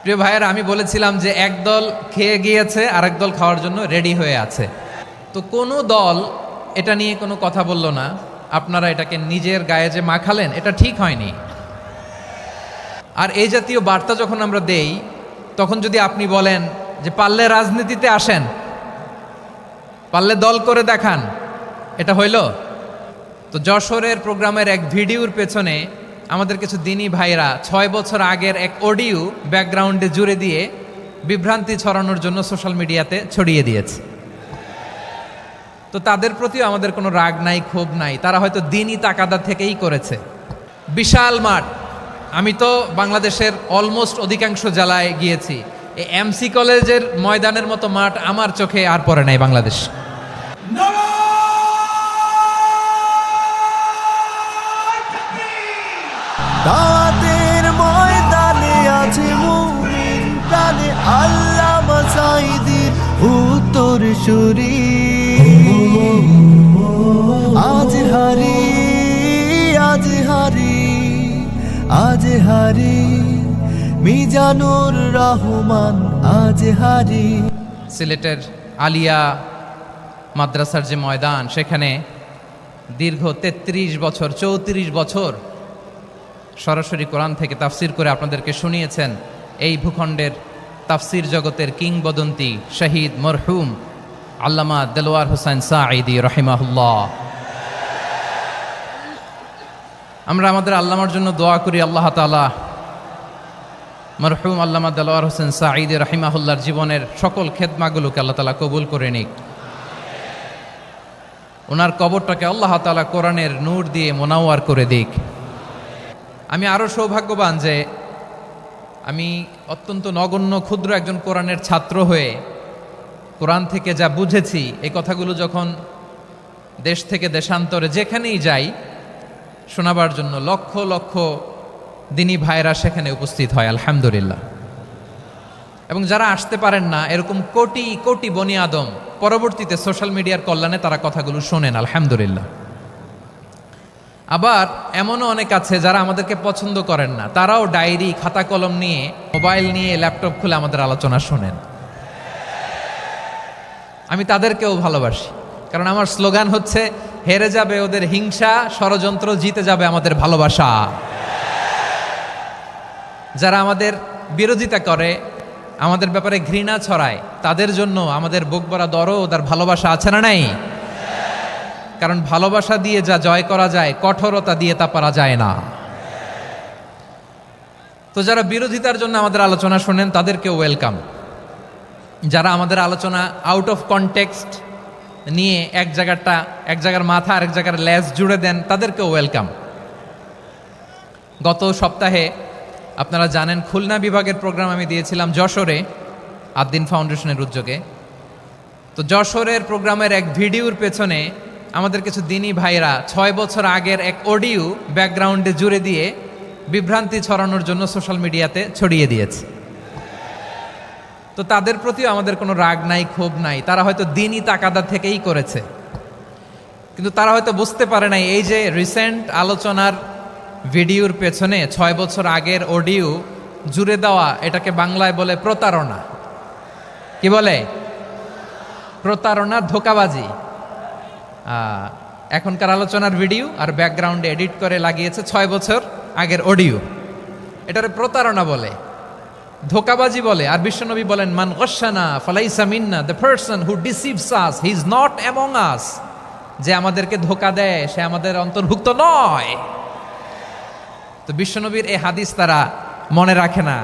প্রিয় ভাইয়েরা, আমি বলেছিলাম যে একদল খেয়ে গিয়েছে আর একদল খাওয়ার জন্য রেডি হয়ে আছে। তো কোনো দল এটা নিয়ে কোনো কথা বলল না। আপনারা এটাকে নিজের গায়ে যে মাখালেন, এটা ঠিক হয়নি। আর এই জাতীয় বার্তা যখন আমরা দেই, তখন যদি আপনি বলেন যে পারলে রাজনীতিতে আসেন, পারলে দল করে দেখান, এটা হইল? তো যশোরের প্রোগ্রামের এক ভিডিওর পেছনে আমাদের কিছু দিনী ভাইরা 6 বছর আগের এক অডিও ব্যাকগ্রাউন্ডে জুড়ে দিয়ে বিভ্রান্তি ছড়ানোর জন্য সোশ্যাল মিডিয়াতে ছড়িয়ে দিয়েছে। তো তাদের প্রতিও আমাদের কোনো রাগ নাই, ক্ষোভ নাই। তারা হয়তো দিনই তাকাদা থেকেই করেছে। বিশাল মাঠ, আমি তো বাংলাদেশের অলমোস্ট অধিকাংশ জেলায় গিয়েছি। এই এমসি কলেজের ময়দানের মতো মাঠ আমার চোখে আর পড়ে নাই বাংলাদেশ। দাওয়াতের ময়দানে আছে মুমিন প্রাণে আল্লামা সাঈদীর উত্তরসূরি। আজ হারি আজ হারি আজ হারি মিজানুর রহমান আজ হারি। সিলেটের আলিয়া মাদ্রাসার যে ময়দান, সেখানে দীর্ঘ 33 বছর 34 বছর সরাসরি কোরআন থেকে তাফসির করে আপনাদেরকে শুনিয়েছেন এই ভূখণ্ডের তাফসির জগতের কিংবদন্তি শহীদ মরহুম আল্লামা দেলোয়ার হোসেন সাঈদী রহিমাহুল্লাহ। আমরা আমাদের আল্লামার জন্য দোয়া করি, আল্লাহ তাআলা মরহুম আল্লামা দেলোয়ার হোসেন সাঈদী রহিমাহুল্লাহর জীবনের সকল খেদমাগুলোকে আল্লাহ তাআলা কবুল করে নিক। ওনার কবরটাকে আল্লাহ তাআলা কোরআনের নূর দিয়ে মোনাওয়ার করে দিক। আমি আরও সৌভাগ্যবান যে আমি অত্যন্ত নগণ্য ক্ষুদ্র একজন কোরআনের ছাত্র হয়ে কোরআন থেকে যা বুঝেছি, এই কথাগুলো যখন দেশ থেকে দেশান্তরে যেখানেই যাই শোনাবার জন্য লক্ষ লক্ষ দিনী ভাইরা সেখানে উপস্থিত হয়, আলহামদুলিল্লাহ। এবং যারা আসতে পারেন না, এরকম কোটি কোটি বনি আদম পরবর্তীতে সোশ্যাল মিডিয়ার কল্যাণে তারা কথাগুলো শোনেন, আলহামদুলিল্লাহ। আবার এমনও অনেক আছে যারা আমাদেরকে পছন্দ করেন না, তারাও ডায়েরি খাতা কলম নিয়ে, মোবাইল নিয়ে, ল্যাপটপ খুলে আমাদের আলোচনা শোনেন। আমি তাদেরকেও ভালোবাসি, কারণ আমার স্লোগান হচ্ছে হেরে যাবে ওদের হিংসা, ষড়যন্ত্র, জিতে যাবে আমাদের ভালোবাসা। যারা আমাদের বিরোধিতা করে, আমাদের ব্যাপারে ঘৃণা ছড়ায়, তাদের জন্য আমাদের বুক ভরা দরদ আর ভালোবাসা আছে না নাই? কারণ ভালোবাসা দিয়ে যা জয় করা যায়, কঠোরতা দিয়ে তা পারা যায় না। তো যারা বিরোধিতার জন্য আমাদের আলোচনা শোনেন, তাদেরকেও ওয়েলকাম। যারা আমাদের আলোচনা আউট অফ কনটেক্সট নিয়ে এক জায়গার মাথা আর এক জায়গার লেজ জুড়ে দেন, তাদেরকেও ওয়েলকাম। গত সপ্তাহে আপনারা জানেন খুলনা বিভাগের প্রোগ্রাম আমি দিয়েছিলাম যশোরে আদ্দিন ফাউন্ডেশনের উদ্যোগে। তো যশোরের প্রোগ্রামের এক ভিডিওর পেছনে আমাদের কিছু দিনী ভাইরা 6 বছর আগের এক অডিও ব্যাকগ্রাউন্ডে জুড়ে দিয়ে বিভ্রান্তি ছড়ানোর জন্য সোশ্যাল মিডিয়াতে ছড়িয়ে দিয়েছে। তো তাদের প্রতিও আমাদের কোনো রাগ নাই, ক্ষোভ নাই। তারা হয়তো দিনই তাকাদা থেকেই করেছে, কিন্তু তারা হয়তো বুঝতে পারে নাই এই যে রিসেন্ট আলোচনার ভিডিওর পেছনে 6 বছর আগের অডিও জুড়ে দেওয়া, এটাকে বাংলায় বলে প্রতারণা। কি বলে? প্রতারণা, ধোঁকাবাজি। এখনকার আলোচনার ভিডিও আর ব্যাকগ্রাউন্ডে এডিট করে লাগিয়েছে 6 বছর আগের অডিও। এটারে প্রতারণা বলে, ধোঁকাবাজি বলে। আর বিশ্বনবী বলেন, মান গশানা ফালাইসা মিন্না, the person who deceives us he is not among us. যে আমাদেরকে ধোঁকা দেয় সে আমাদের অন্তর্ভুক্ত নয়। তো বিশ্বনবীর এই হাদিস তারা মনে রাখে না।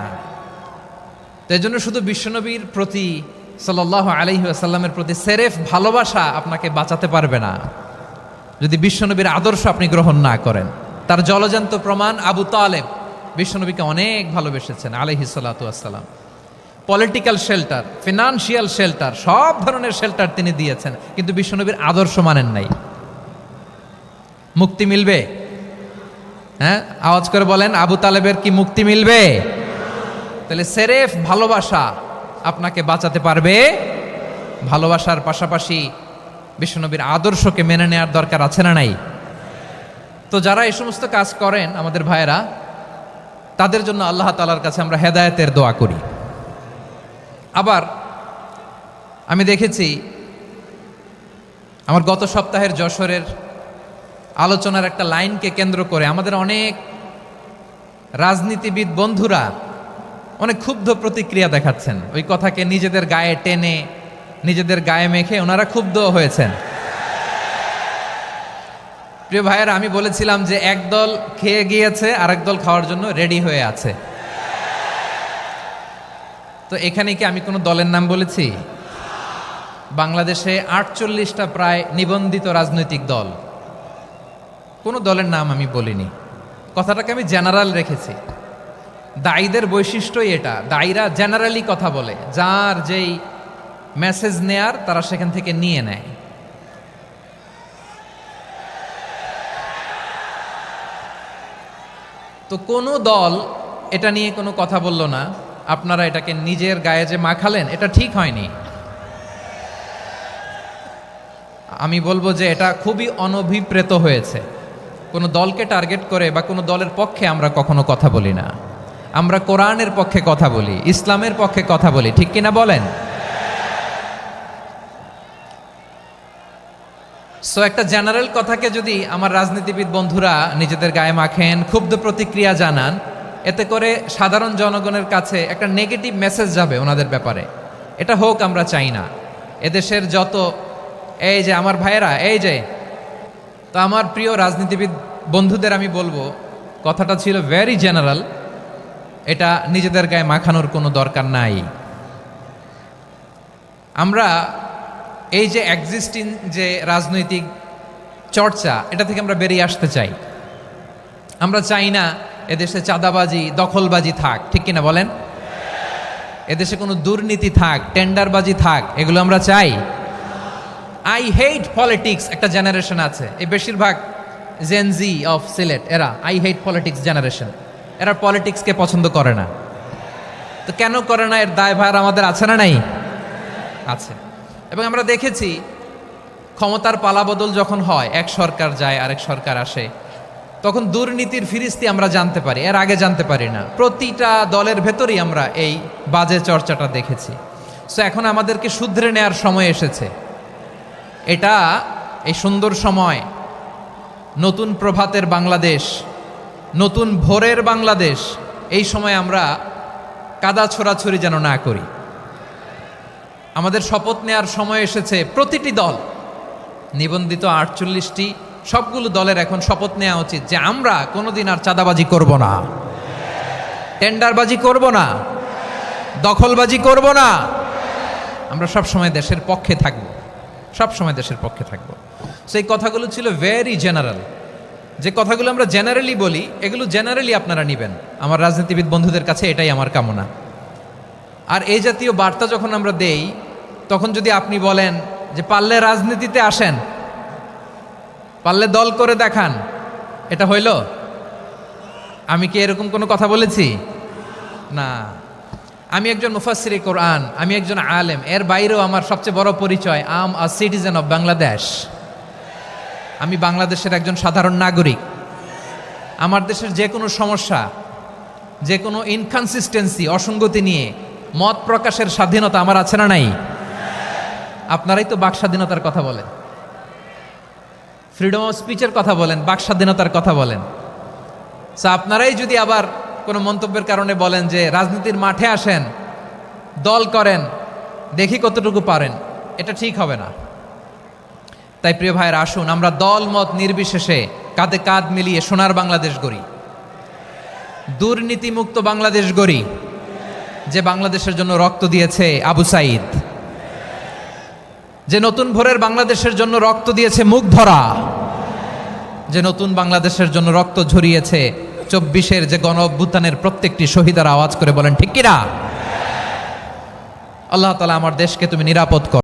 তো এই জন্য শুধু বিশ্বনবীর প্রতি সাল্লাল্লাহু আলাইহি ওয়াসাল্লামের প্রতি সেরেফ ভালোবাসা আপনাকে বাঁচাতে পারবে না যদি বিশ্বনবীর আদর্শ আপনি গ্রহণ না করেন। তার জলজান্ত প্রমাণ, আবু তালেব বিশ্বনবীকে অনেক ভালোবেসেছেন আলাইহিস সালাতু ওয়াসসালাম। পলিটিক্যাল শেল্টার, ফিনান্সিয়াল শেল্টার, সব ধরনের শেল্টার তিনি দিয়েছেন, কিন্তু বিশ্বনবীর আদর্শ মানেন নাই। মুক্তি মিলবে? হ্যাঁ, আওয়াজ করে বলেন, আবু তালেবের কি মুক্তি মিলবে? তাহলে সেরেফ ভালোবাসা আপনাকে বাঁচাতে পারবে। ভালোবাসার পাশাপাশি বিশ্বনবীর আদর্শকে মেনে নেওয়ার দরকার আছে না নাই? তো যারা এই সমস্ত কাজ করেন আমাদের ভাইয়েরা, তাদের জন্য আল্লাহ তাআলার কাছে আমরা হেদায়েতের দোয়া করি। আবার আমি দেখেছি আমার গত সপ্তাহের যশোরের আলোচনার একটা লাইনকে কেন্দ্র করে আমাদের অনেক রাজনীতিবিদ বন্ধুরা অনেক ক্ষুব্ধ প্রতিক্রিয়া দেখাচ্ছেন। ওই কথাকে নিজেদের গায়ে টেনে নিজেদের গায়ে মেখে ওনারা ক্ষুব্ধ হয়েছেন। প্রিয় ভাইয়েরা, আমি বলেছিলাম যে একদল খেয়ে গিয়েছে আরেক দল খাওয়ার জন্য রেডি হয়ে আছে। তো এখানে কি আমি কোনো দলের নাম বলেছি? বাংলাদেশে 48টা প্রায় নিবন্ধিত রাজনৈতিক দল, কোনো দলের নাম আমি বলিনি। কথাটাকে আমি জেনারেল রেখেছি। দায়ীদের বৈশিষ্ট্যই এটা, দায়ীরা জেনারেলি কথা বলে, যার যেই মেসেজ নেয়ার তারা সেখান থেকে নিয়ে নেয়। তো কোনো দল এটা নিয়ে কোনো কথা বলল না, আপনারা এটাকে নিজের গায়ে যে মাখালেন এটা ঠিক হয়নি। আমি বলবো যে এটা খুবই অনভিপ্রেত হয়েছে। কোনো দলকে টার্গেট করে বা কোনো দলের পক্ষে আমরা কখনো কথা বলি না। আমরা কোরআনের পক্ষে কথা বলি, ইসলামের পক্ষে কথা বলি, ঠিক কিনা বলেন? সো একটা জেনারেল কথাকে যদি আমার রাজনীতিবিদ বন্ধুরা নিজেদের গায়ে মাখেন, ক্ষুব্ধ প্রতিক্রিয়া জানান, এতে করে সাধারণ জনগণের কাছে একটা নেগেটিভ মেসেজ যাবে ওনাদের ব্যাপারে। এটা হোক আমরা চাই না। এদেশের যত এই যে আমার ভাইয়েরা, এই যে তো আমার প্রিয় রাজনীতিবিদ বন্ধুদের আমি বলবো, কথাটা ছিল ভেরি জেনারেল, এটা নিজেদের গায়ে মাখানোর কোনো দরকার নাই। আমরা এই যে এক্সিস্টিং যে রাজনৈতিক চর্চা, এটা থেকে আমরা বেরিয়ে আসতে চাই। আমরা চাই না এদেশে চাঁদাবাজি, দখলবাজি থাক, ঠিক কিনা বলেন? এদেশে কোনো দুর্নীতি থাক, টেন্ডারবাজি থাক, এগুলো আমরা চাই। আই হেট পলিটিক্স একটা জেনারেশন আছে, এই বেশিরভাগ জেনজি অফ সিলেট, এরা আই হেট পলিটিক্স জেনারেশন, এরা পলিটিক্সকে পছন্দ করে না। তো কেন করে না, এর দায়ভার আমাদের আছে না নাই? আছে। এবং আমরা দেখেছি ক্ষমতার পালাবদল যখন হয়, এক সরকার যায় আরেক সরকার আসে, তখন দুর্নীতির ফিরিস্তি আমরা জানতে পারি, এর আগে জানতে পারি না। প্রতিটা দলের ভেতরেই আমরা এই বাজে চর্চাটা দেখেছি। সো এখন আমাদেরকে শুধরে নেয়ার সময় এসেছে। এটা এই সুন্দর সময়, নতুন প্রভাতের বাংলাদেশ, নতুন ভোরের বাংলাদেশ, এই সময় আমরা কাদা ছোড়াছুড়ি যেন না করি। আমাদের শপথ নেয়ার সময় এসেছে। প্রতিটি দল, নিবন্ধিত 48টি, সবগুলো দলের এখন শপথ নেওয়া উচিত যে আমরা কোনোদিন আর চাঁদাবাজি করব না, টেন্ডারবাজি করব না, দখলবাজি করব না। আমরা সবসময় দেশের পক্ষে থাকব, সবসময় দেশের পক্ষে থাকব। সেই কথাগুলো ছিল ভেরি জেনারেল। যে কথাগুলো আমরা জেনারেলি বলি, এগুলো জেনারেলি আপনারা নেবেন। আমার রাজনীতিবিদ বন্ধুদের কাছে এটাই আমার কামনা। আর এই জাতীয় বার্তা যখন আমরা দেই, তখন যদি আপনি বলেন যে পারলে রাজনীতিতে আসেন, পারলে দল করে দেখান, এটা হইল? আমি কি এরকম কোনো কথা বলেছি? না। আমি একজন মুফাসসিরে কোরআন, আমি একজন আলেম, এর বাইরেও আমার সবচেয়ে বড় পরিচয় আম আ সিটিজেন অফ বাংলাদেশ। আমি বাংলাদেশের একজন সাধারণ নাগরিক। আমার দেশের যে কোনো সমস্যা, যে কোনো ইনকনসিস্টেন্সি, অসঙ্গতি নিয়ে মত প্রকাশের স্বাধীনতা আমার আছে না নাই? আপনারাই তো বাক স্বাধীনতার কথা বলেন, ফ্রিডম অফ স্পিচের কথা বলেন, বাক স্বাধীনতার কথা বলেন। আপনারাই যদি আবার কোনো মন্তব্যের কারণে বলেন যে রাজনীতির মাঠে আসেন, দল করেন, দেখি কতটুকু পারেন, এটা ঠিক হবে না। তাই প্রিয় ভাইয়েরা, আসুন আমরা দল মত নির্বিশেষে কাঁধে কাঁধ মিলিয়ে সোনার বাংলাদেশ গড়ি, দুর্নীতিমুক্ত বাংলাদেশ গড়ি, যে বাংলাদেশের জন্য রক্ত দিয়েছে আবু সাঈদ, যে নতুন ভোরের বাংলাদেশের জন্য রক্ত দিয়েছে মুগ্ধরা, যে নতুন বাংলাদেশের জন্য রক্ত ঝরিয়েছে 24-এর যে গণ অভ্যুত্থানের প্রত্যেকটি শহীদার। আওয়াজ করে বলেন ঠিক কিনা? আল্লাহ তাআলা আমার দেশকে তুমি নিরাপদ করো।